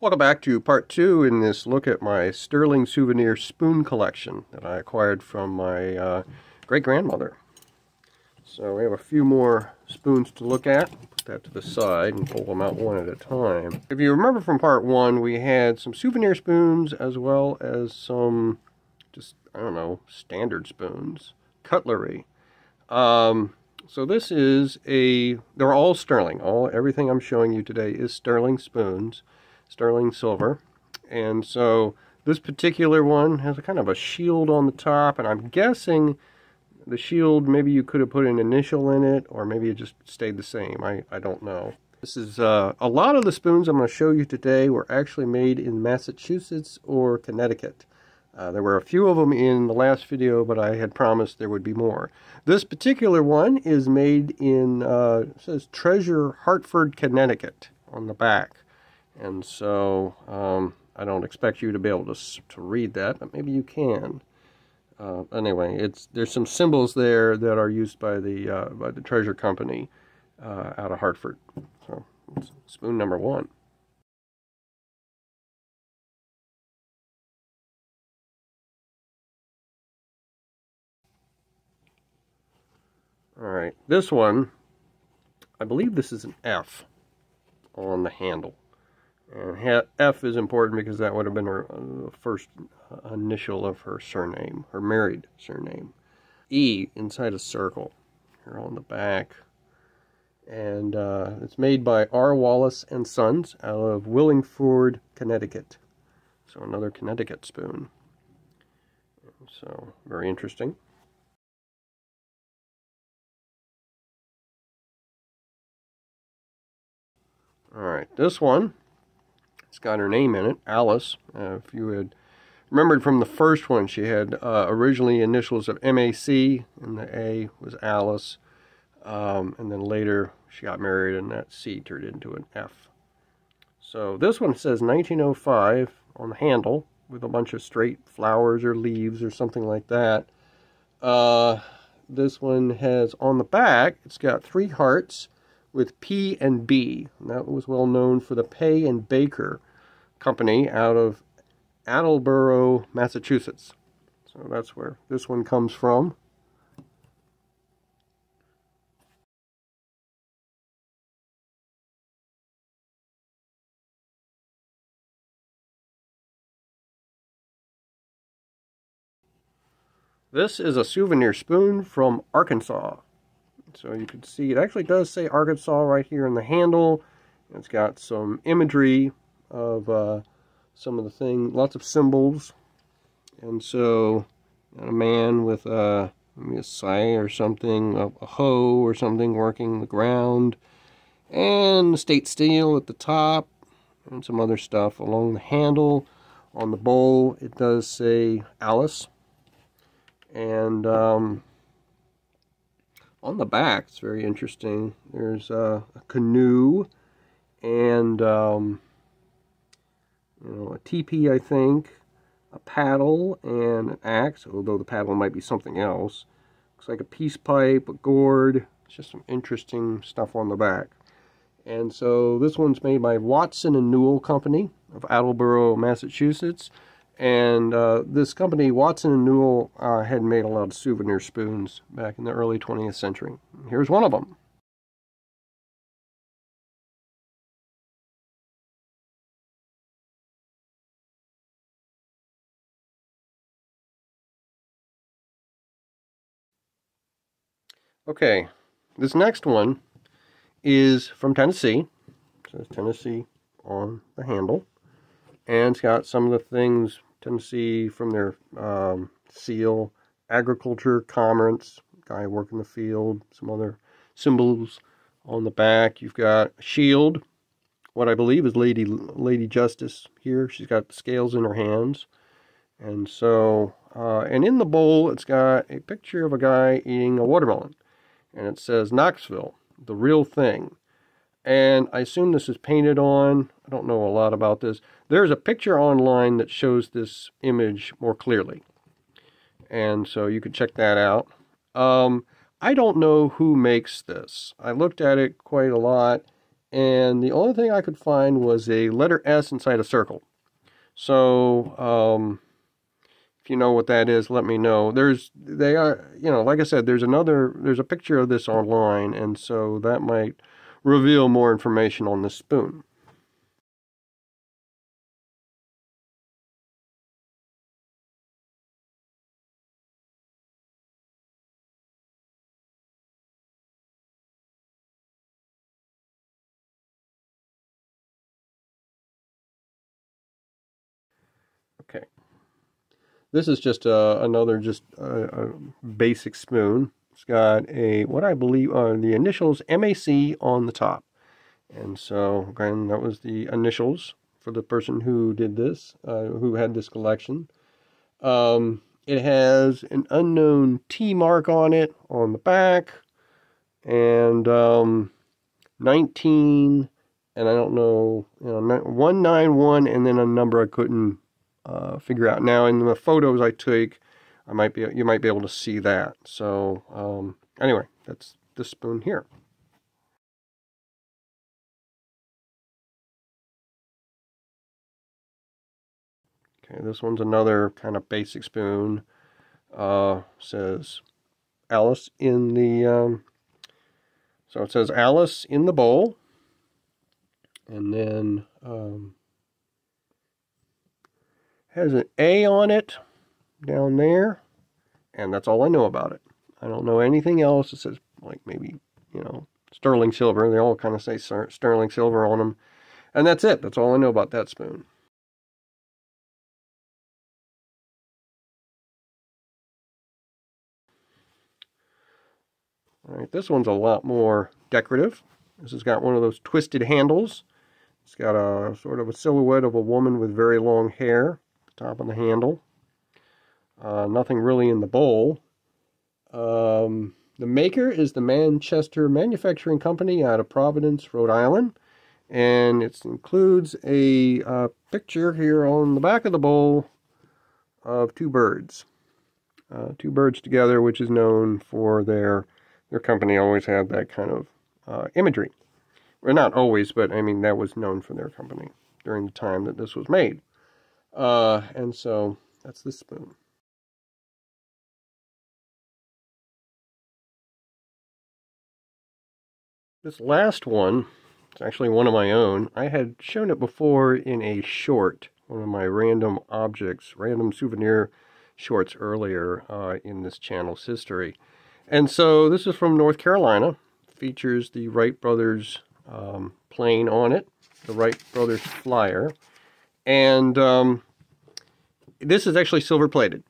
Welcome back to part 2 in this look at my sterling souvenir spoon collection that I acquired from my great-grandmother. So we have a few more spoons to look at. Put that to the side and pull them out one at a time. If you remember from part 1, we had some souvenir spoons as well as some just, I don't know, standard spoons. Cutlery. So this is they're all sterling. Everything I'm showing you today is sterling spoons. Sterling silver. And so this particular one has a kind of a shield on the top, and I'm guessing the shield, maybe you could have put an initial in it, or maybe it just stayed the same. I don't know. This is a lot of the spoons I'm going to show you today were actually made in Massachusetts or Connecticut. There were a few of them in the last video, but I had promised there would be more. This particular one is made in, it says Treasure, Hartford, Connecticut on the back. And so I don't expect you to be able to read that, but maybe you can. Anyway, there's some symbols there that are used by the Treasure Company out of Hartford. So it's spoon number 1. All right, this one, I believe this is an F on the handle. And F is important because that would have been her first initial of her surname, her married surname. E inside a circle here on the back. And it's made by R. Wallace and Sons out of Willingford, Connecticut. So another Connecticut spoon. So very interesting. All right, this one, it's got her name in it, Alice. If you had remembered from the first one, she had originally initials of M-A-C, and the A was Alice. And then later she got married, and that C turned into an F. So this one says 1905 on the handle, with a bunch of straight flowers or leaves or something like that. This one has, on the back, it's got 3 hearts with P and B. And that was well known for the Pay and Baker Company out of Attleboro, Massachusetts. So that's where this one comes from. This is a souvenir spoon from Arkansas. So you can see it actually does say Arkansas right here in the handle. It's got some imagery of some of the things, lots of symbols. And so a man with maybe a scythe or something, a hoe or something working the ground, and state steel at the top, and some other stuff along the handle. On the bowl it does say Alice. And on the back, it's very interesting. There's a canoe and a teepee, I think, a paddle, and an axe, although the paddle might be something else. Looks like a peace pipe, a gourd. It's just some interesting stuff on the back. And so this one's made by Watson and Newell Company of Attleboro, Massachusetts. And this company, Watson and Newell, had made a lot of souvenir spoons back in the early 20th century. Here's one of them. Okay, this next one is from Tennessee. It says Tennessee on the handle. And it's got some of the things, Tennessee, from their seal, agriculture, commerce, guy working the field, some other symbols on the back. You've got a shield, what I believe is Lady Justice here. She's got the scales in her hands. And so, and in the bowl, it's got a picture of a guy eating a watermelon. And it says Knoxville, the real thing. And I assume this is painted on. I don't know a lot about this. There's a picture online that shows this image more clearly. And so you could check that out. I don't know who makes this. I looked at it quite a lot, and the only thing I could find was a letter S inside a circle. So, if you know what that is, let me know. They are, like I said, there's a picture of this online, and so that might reveal more information on this spoon. Okay. This is just another a basic spoon. It's got what I believe are the initials MAC on the top. And so, again, that was the initials for the person who did this, who had this collection. It has an unknown T mark on it on the back, and 19, and I don't know, 191, and then a number I couldn't figure out. Now, in the photos I took, you might be able to see that. So, anyway, that's this spoon here. Okay, this one's another kind of basic spoon. Says Alice in the, so it says Alice in the bowl. And then has an A on it down there. And that's all I know about it. I don't know anything else. It says, like, maybe, sterling silver. They all kind of say sterling silver on them. And that's it. That's all I know about that spoon. All right, this one's a lot more decorative. This has got one of those twisted handles. It's got a sort of a silhouette of a woman with very long hair at the top of the handle. Nothing really in the bowl. The maker is the Manchester Manufacturing Company out of Providence, Rhode Island. And it includes a picture here on the back of the bowl of two birds. Two birds together, which is known for their company always had that kind of imagery. Well, not always, but I mean, that was known for their company during the time that this was made. And so that's this spoon. This last one, it's actually one of my own. I had shown it before in a short, one of my random souvenir shorts earlier in this channel's history. And so this is from North Carolina. Features the Wright Brothers plane on it, the Wright Brothers flyer. And this is actually silver plated.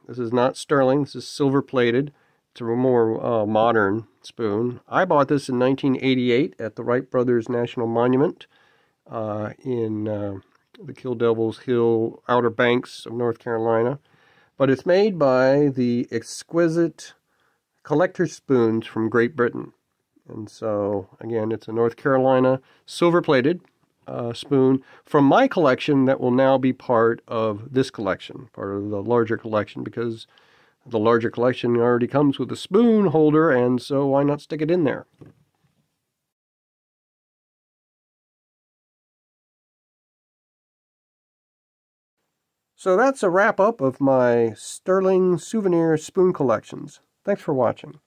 This is not sterling, this is silver plated. It's a more modern spoon. I bought this in 1988 at the Wright Brothers National Monument in the Kill Devil's Hill Outer Banks of North Carolina. But it's made by the Exquisite Collector Spoons from Great Britain. And so, again, it's a North Carolina silver-plated spoon from my collection that will now be part of this collection, part of the larger collection, because the larger collection already comes with a spoon holder, and so why not stick it in there? So that's a wrap-up of my sterling souvenir spoon collections. Thanks for watching.